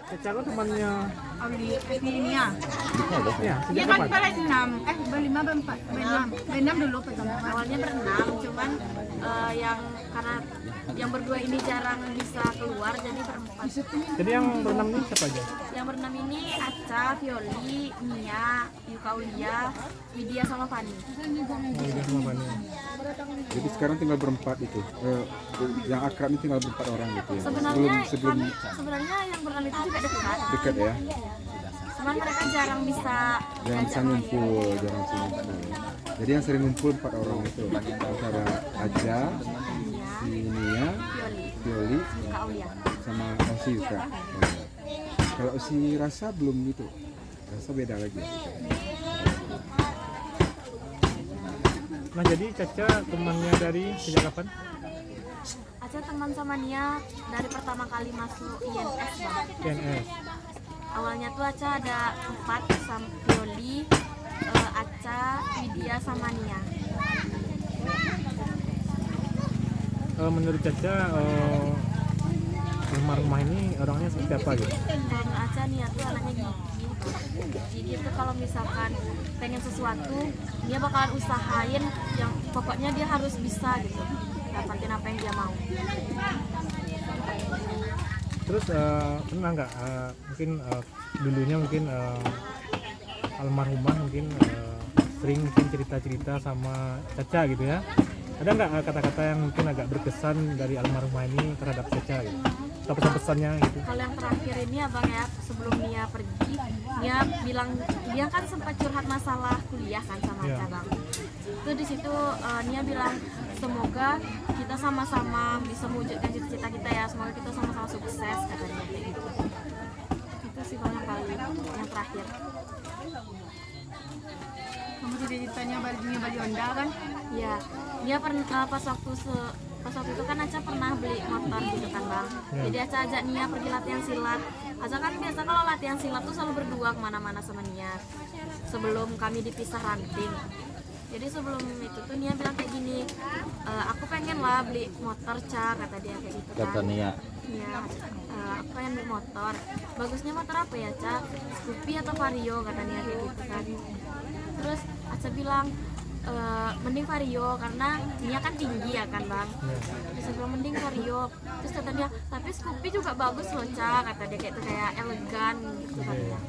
Caca kan temannya. Auli ini ya. Ya, Dia sejak kan kapan? berenam, berlima berempat, berenam dulu pertama. Awalnya berenam, cuman yang karena yang berdua ini jarang bisa keluar jadi berempat. Jadi yang berenam ini siapa aja? Yang berenam ini Aca, Violi, Nia, Yuka Ulia, Widya sama Fani. Oh, udah sama Fani. Jadi sekarang tinggal berempat itu. Yang akrab ini tinggal berempat orang gitu ya. Sebenarnya Sebelum sebenarnya yang berenam itu juga dekat. dekat ya. Cuman mereka jarang bisa Jarang bisa main. ngumpul, jarang bisa ngumpul. Jadi yang sering ngumpul 4 orang itu antara Aja, si Nia, Violi, Violi, Yuka Ulia. sama si Yuka. Kalau si Rasa belum gitu. Rasa beda lagi. Nah, jadi Caca temannya dari sejak kapan? Aca teman sama Nia dari pertama kali masuk INS bang. PNS. Awalnya tuh Aca ada 4 sama Violi, Aca, Widya sama Nia. Menurut Caca, rumah-rumah ini orangnya seperti apa gitu? Kalau Aca Nia tuh anaknya gigi. Gigi tuh kalau misalkan pengen sesuatu, dia bakalan usahain yang pokoknya dia harus bisa gitu. Dapatin apa yang dia mau. Terus pernah nggak mungkin dulunya mungkin almarhumah mungkin sering mungkin cerita-cerita sama Caca gitu ya? Ada nggak kata-kata yang mungkin agak berkesan dari almarhumah ini terhadap Caca gitu? Atau pesan-pesannya gitu? Kalau yang terakhir ini abang ya, sebelum Nia pergi, Nia bilang dia kan sempat curhat masalah kuliah kan sama Iya. Aca bang. Itu di situ Nia bilang semoga kita sama-sama bisa mewujudkan cita-cita kita ya, semoga kita sama-sama sukses katanya kayak gitu. Itu sih bang yang paling yang terakhir. Kamu sudah ditanya bajunya baju Anda kan? Ya, dia pernah pas waktu itu kan Aca pernah beli motor gitu kan bang. Jadi Aca ajak Nia pergi latihan silat. Aca kan biasa kalau latihan silat tuh selalu berdua kemana-mana sama Nia. Sebelum kami dipisah ranting. Jadi sebelum itu tuh Nia bilang kayak gini, aku pengen lah beli motor Ca, kata dia kayak gitu kan. Kata Nia. Iya, aku pengen beli motor. Bagusnya motor apa ya Ca? Scoopy atau Vario, kata Nia kayak gitu kan. Terus Aca bilang mending Vario karena Nia kan tinggi ya kan bang. Terus bilang mending Vario. Terus kata dia tapi Scoopy juga bagus loh Ca, kata dia kayak itu kayak elegan gitu kan dia.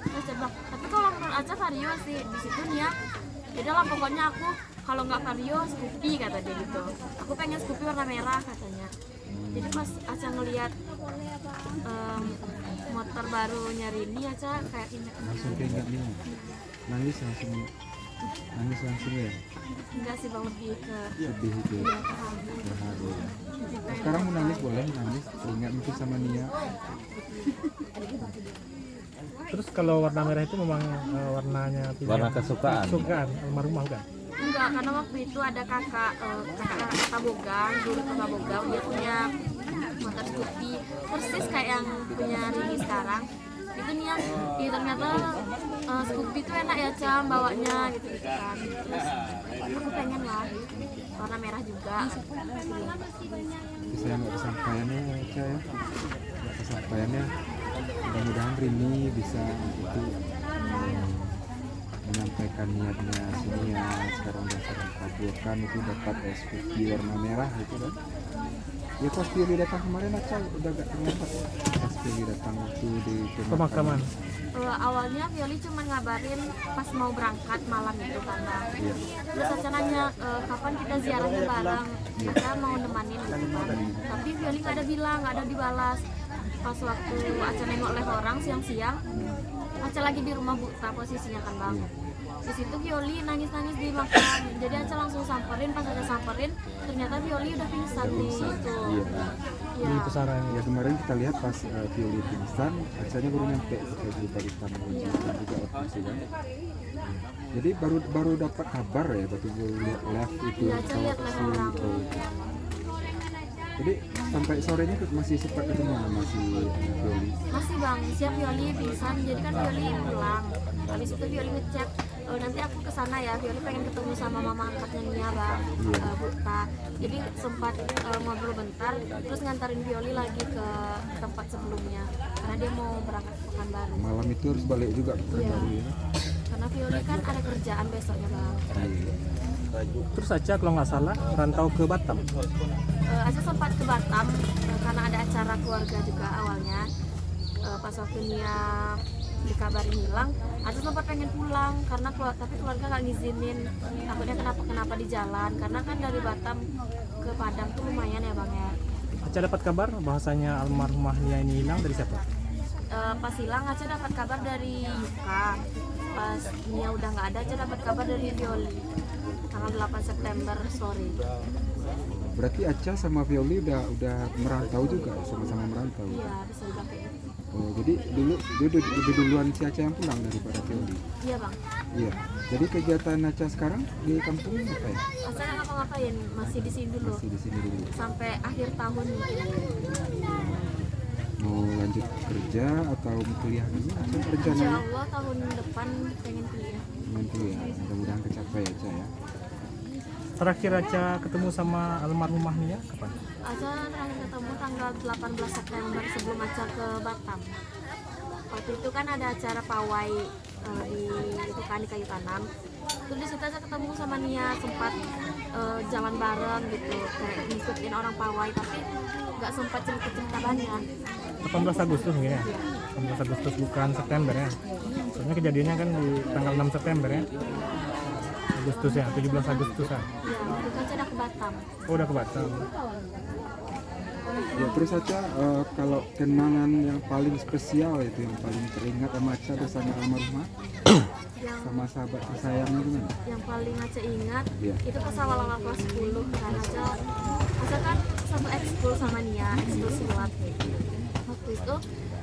Terus dia bilang tapi kalau menurut Aca Vario sih. Di situ Nia ya lah pokoknya aku kalau nggak Vario Scoopy, kata dia gitu. Aku pengen Scoopy warna merah katanya. Jadi pas Aca ngelihat motor barunya Rini Aca kayak Langsung keinget nih. Nangis langsung ya. enggak sih bang, lebih ke Sedih itu ya. Berharu ya. Sekarang mau nangis boleh nangis. Ingat mungkin sama Nia. Terus kalau warna merah itu memang warnanya pilihan Warna kesukaan. kesukaan almarhumah kan? enggak, karena waktu itu ada kakak Tabogang, guru Tabogang, dia punya motor Scoopy persis kayak yang punya Rini sekarang. Itu Nia, ternyata Scoopy itu enak ya Cam bawanya gitu kan. Terus aku pengen lah warna merah juga. Bisa nggak kesampaiannya Ca ya. Nggak kesampaiannya. Mudah-mudahan Rini bisa itu menyampaikan niatnya sini ya. Sekarang udah terkabulkan itu dapat SPP warna merah itu kan. Ya pas Pilih datang kemarin Aca udah gak terlambat ya. Pas Pilih datang waktu di Pemakaman. Awalnya Violi cuma ngabarin pas mau berangkat malam itu kan bang. Iya. Terus Aca nanya kapan kita ziarahnya bareng, Aca mau nemanin gitu kan. Tapi Violi nggak ada bilang, nggak ada dibalas. Pas waktu Aca nengok oleh orang siang-siang, Aca lagi di rumah Buta posisinya kan bang. Di situ Violi nangis-nangis di makam. Jadi Aca langsung samperin, pas Aca samperin ternyata Violi udah pingsan di itu. Iya. Ya. Di pesaranya. Ya kemarin kita lihat pas Violi pingsan, Acanya baru nyampe di barisan dan juga operasi kan. Jadi baru dapat kabar ya, baru lihat live itu Iya, Aca lihat live orang. Jadi sampai sorenya masih sempat ketemu sama si Violi. Masih bang, siap Violi pingsan, jadi kan Violi pulang. Habis itu Violi ngechat, nanti aku kesana ya, Violi pengen ketemu sama mama angkatnya Nia bang, Buta. Jadi sempat ngobrol bentar, terus ngantarin Violi lagi ke tempat sebelumnya. Karena dia mau berangkat ke Pekanbaru. Malam itu harus balik juga ke Iya. Pekanbaru ya. Karena Violi kan ada kerjaan besoknya bang. Iya. Terus Aca kalau nggak salah rantau ke Batam. Aca sempat ke Batam karena ada acara keluarga juga awalnya. Pas waktu Nia dikabarin hilang, Aca sempat pengen pulang karena tapi keluarga nggak ngizinin, takutnya kenapa di jalan karena kan dari Batam ke Padang tuh lumayan ya bang ya. Aca dapat kabar bahwasanya almarhumah Nia ini hilang dari siapa? Pas hilang Aca dapat kabar dari Yuka, pas Nia udah nggak ada Aca dapat kabar dari Violi tanggal 8 September sore. Berarti Aca sama Violi udah merantau juga, sama-sama merantau. Iya bisa dibilang kayak gitu. Oh, jadi lebih duluan si Aca yang pulang daripada Violi. Iya bang. Iya. Jadi kegiatan Aca sekarang di kampung apa ya? Aca nggak ngapa-ngapain, masih di sini dulu Masih di sini dulu. sampai akhir tahun mungkin. Mau lanjut kerja atau mau kuliah dulu? Aca Insya rencananya? Allah tahun depan pengen kuliah. Pengen kuliah. Mudah-mudahan kecapai Aca ya. Terakhir Aca ketemu sama almarhumah Nia kapan? Aca terakhir ketemu tanggal 18 September sebelum Aca ke Batam. Waktu itu kan ada acara pawai di itu kan di Kayu Tanam. Terus di situ Aca ketemu sama Nia, sempat jalan bareng gitu, kayak ngikutin orang pawai tapi nggak sempat cerita-cerita banyak. 18 Agustus mungkin ya? 18 Agustus bukan September ya? Soalnya kejadiannya kan di tanggal 6 September ya? Agustus ya, 17 Agustus ya? Iya, waktu itu Aca udah ke Batam. Oh udah ke Batam. Ya terus Aca kalau kenangan yang paling spesial itu yang paling teringat sama Aca bersama almarhumah Yang sama sahabat tersayangnya gimana? yang paling Aca ingat Iya. itu pas awal-awal kelas 10 kan Aca kan satu ekskul sama Nia, ekskul silat. Waktu itu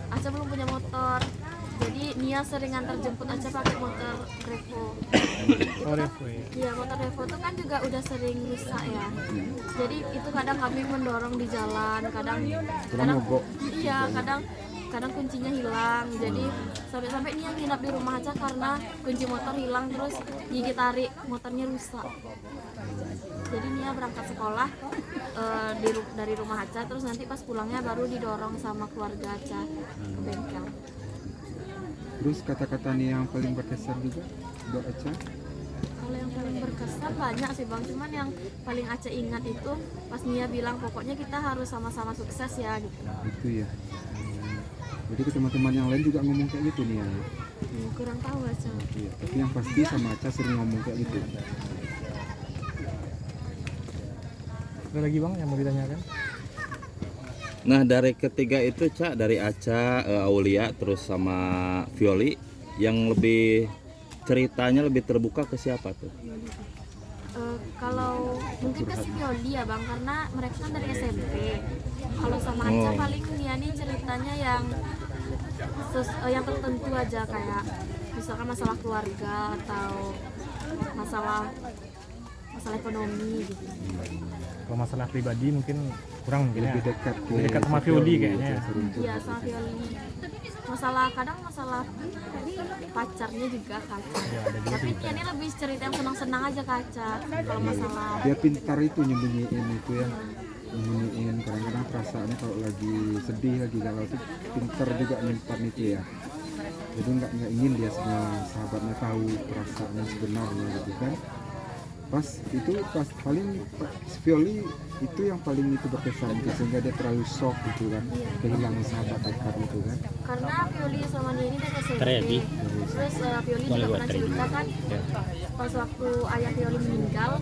Aca belum punya motor, jadi Nia sering antar jemput Aca pakai motor Revo. Oh Revo ya? Iya, motor Revo itu kan juga udah sering rusak ya. Jadi itu kadang kami mendorong di jalan, kadang mogok. iya, kadang kuncinya hilang. Jadi sampai Nia nginap di rumah aja karena kunci motor hilang, terus gigi tarik motornya rusak. Jadi Nia berangkat sekolah dari rumah Aca, terus nanti pas pulangnya baru didorong sama keluarga Aca ke bengkel. Terus kata-kata nih yang paling berkesan juga buat Aca? Kalau yang paling berkesan banyak sih bang, cuman yang paling Aca ingat itu pas Nia bilang pokoknya kita harus sama-sama sukses ya gitu. Itu ya. Jadi ke teman-teman yang lain juga ngomong kayak gitu nih ya. Kurang tahu Aca. Iya. Tapi yang pasti sama Aca sering ngomong kayak gitu. Ada lagi bang yang mau ditanyakan? Nah dari ketiga itu Cak, dari Aca, Aulia, terus sama Violi, yang lebih ceritanya lebih terbuka ke siapa tuh? Kalau mungkin ke si Violi ya bang, karena mereka kan dari SMP. Kalau sama Aca paling Nia nih ceritanya yang yang tertentu aja, kayak misalkan masalah keluarga atau masalah ekonomi gitu. Kalau masalah pribadi mungkin kurang mungkin ya? Lebih dekat ke Lebih dekat sama Violi kayaknya ya? sering Iya sama Violi. Kadang masalah pacarnya juga Kaca. Ya, ada juga Tapi Nia ini lebih cerita yang senang-senang aja Kaca. Kalau masalah Dia pintar itu nyembunyiin itu ya. Nyembunyiin kadang-kadang perasaannya kalau lagi sedih, lagi galau tuh pintar juga nyimpan itu ya. Jadi nggak ingin dia semua sahabatnya tahu perasaannya sebenarnya gitu kan. Pas paling Violi itu yang paling itu berkesan gitu, sehingga dia terlalu shock gitu kan, kehilangan sahabat dekat itu kan. karena Violi sama Nia ini dari SMP. Terus Violi juga pernah cerita kan pas waktu ayah Violi meninggal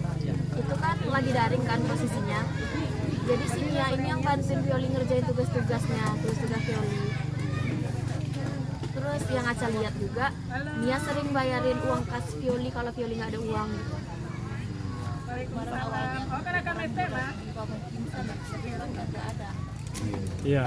itu kan lagi daring kan posisinya. Jadi si Nia ini yang bantuin Violi ngerjain tugas tugas Violi. Terus yang Aca lihat juga Nia sering bayarin uang kas Violi kalau Violi nggak ada uang. Iya.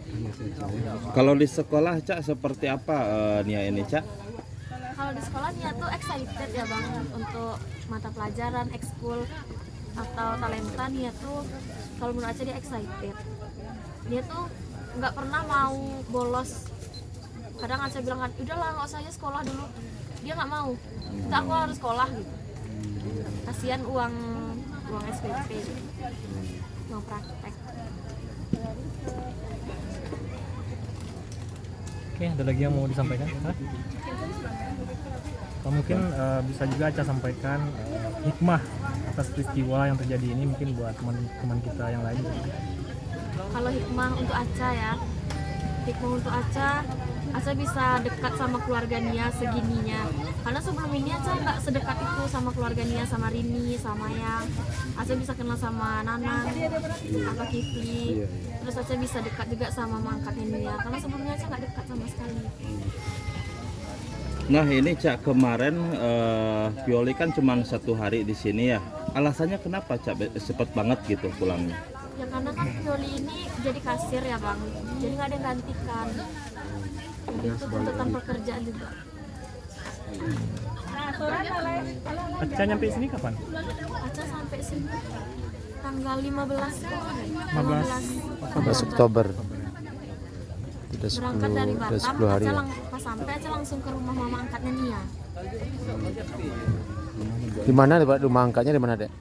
Iya, saya tahu ya. Kalau di sekolah Cak seperti apa Nia ini Cak? Kalau di sekolah Nia tuh excited ya bang untuk mata pelajaran, ekskul atau talenta. Nia tuh kalau menurut Aca dia excited. Dia tuh nggak pernah mau bolos. Kadang Aca bilang kan, udahlah nggak usah aja sekolah dulu. Dia nggak mau. Kita aku harus sekolah gitu. Kasihan uang uang SPP, uang praktek. Oke, ada lagi yang mau disampaikan? Hah? Atau mungkin bisa juga Aca sampaikan hikmah atas peristiwa yang terjadi ini mungkin buat teman-teman kita yang lain. Kalau hikmah untuk Aca ya, hikmah untuk Aca bisa dekat sama keluarga Nia segininya. Karena sebelum ini Aca nggak sedekat itu sama keluarga Nia, sama Rini, sama Yang. Aca bisa kenal sama Nanang, apa Kifli. Terus Aca bisa dekat juga sama mangkatnya Nia. Karena sebelumnya Aca nggak dekat sama sekali. Nah ini Cak, kemarin Violi kan cuma 1 hari di sini ya. Alasannya kenapa Cak cepet banget gitu pulangnya? Ya karena kan Violi ini jadi kasir ya Bang, jadi nggak ada yang gantikan. Itu tuntutan pekerjaan juga. Aca nyampe sini kapan? Aca sampai sini tanggal 15 11 Oktober. Udah berangkat dari 10 Batam. hari. Aca pas sampai Aca langsung ke rumah mama angkatnya Nia. Di mana rumah angkatnya di mana, Dek?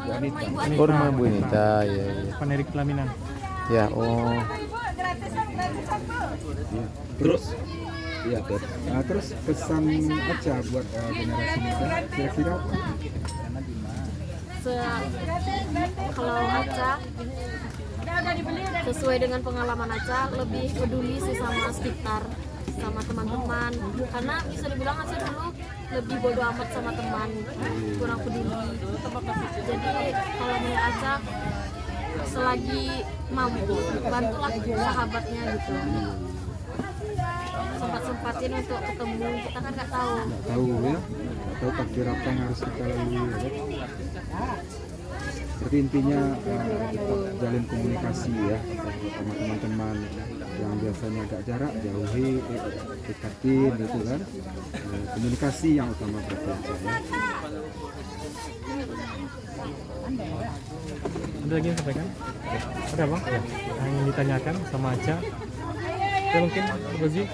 Rumah Ibu Oh, rumah Ibu Anita, ya. Panerik pelaminan. Ya, oh. Terus Iya, terus pesan Aca buat generasi muda kira-kira apa? Kalau Aca sesuai dengan pengalaman Aca lebih peduli sih sama sekitar, sama teman-teman, karena bisa dibilang Aca dulu lebih bodo amat sama teman, kurang peduli. Jadi kalau menurut Aca selagi mampu bantulah sahabatnya gitu, sempat-sempatin untuk ketemu, kita kan nggak tahu. Tahu ya, tahu takdir apa yang harus kita lalui ya. Berarti intinya tetap jalin komunikasi ya sama teman-teman yang biasanya agak jarak, jauhi, dekatin gitu kan. Komunikasi yang utama berarti Aca ya. Ada lagi yang sampaikan? Ada Bang? Ya. Yang ingin ditanyakan sama Aca? Ya mungkin Rozi?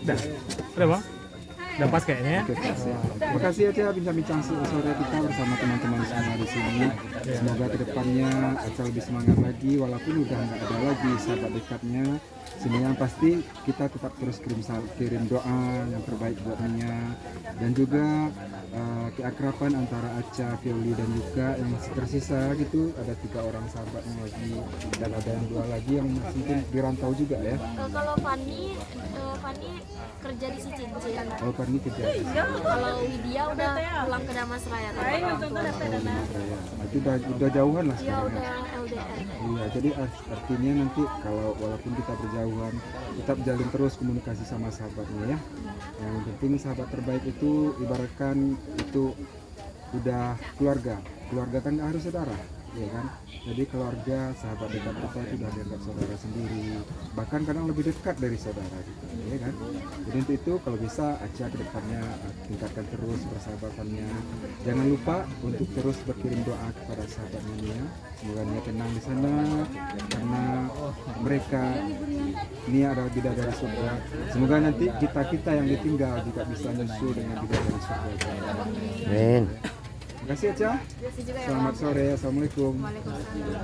Udah? Udah Bang? Udah pas kayaknya ya? Oke, ya. Terima kasih Aca bincang-bincang sore kita bersama teman-teman semua di sini. Semoga kedepannya Aca lebih semangat lagi, walaupun udah nggak ada lagi sahabat dekatnya. Sini yang pasti kita tetap terus kirim doa yang terbaik buat Nia, dan juga keakraban antara Aca, Violi dan Yuka yang masih tersisa gitu. Ada 3 orang sahabatnya lagi dan ada yang 2 lagi yang masih mungkin dirantau juga ya. Kalau Fanny kerja di Cicicin. Kalau Farni kerja di sini. Kalau Widya udah pulang ke Damasraya kan. Itu udah jauhan lah Dia sekarang. udah LDR. Iya, jadi artinya nanti kalau walaupun kita berjauhan, tetap jalin terus komunikasi sama sahabatnya ya. Yang penting sahabat terbaik itu ibaratkan itu udah keluarga. Keluarga kan nggak harus saudara, ya kan? Jadi keluarga, sahabat dekat kita itu udah dianggap saudara sendiri. Bahkan kadang lebih dekat dari saudara gitu, ya kan? Jadi untuk itu kalau bisa Aca ke depannya tingkatkan terus persahabatannya. Jangan lupa untuk terus berkirim doa kepada sahabatnya Nia. Semoga Nia tenang di sana karena mereka Nia adalah bidadari surga. Semoga nanti kita yang ditinggal juga bisa nyusul dengan bidadari surga. Amin. Terima kasih Aca. Terima juga ya. Selamat sore. Assalamualaikum. Waalaikumsalam.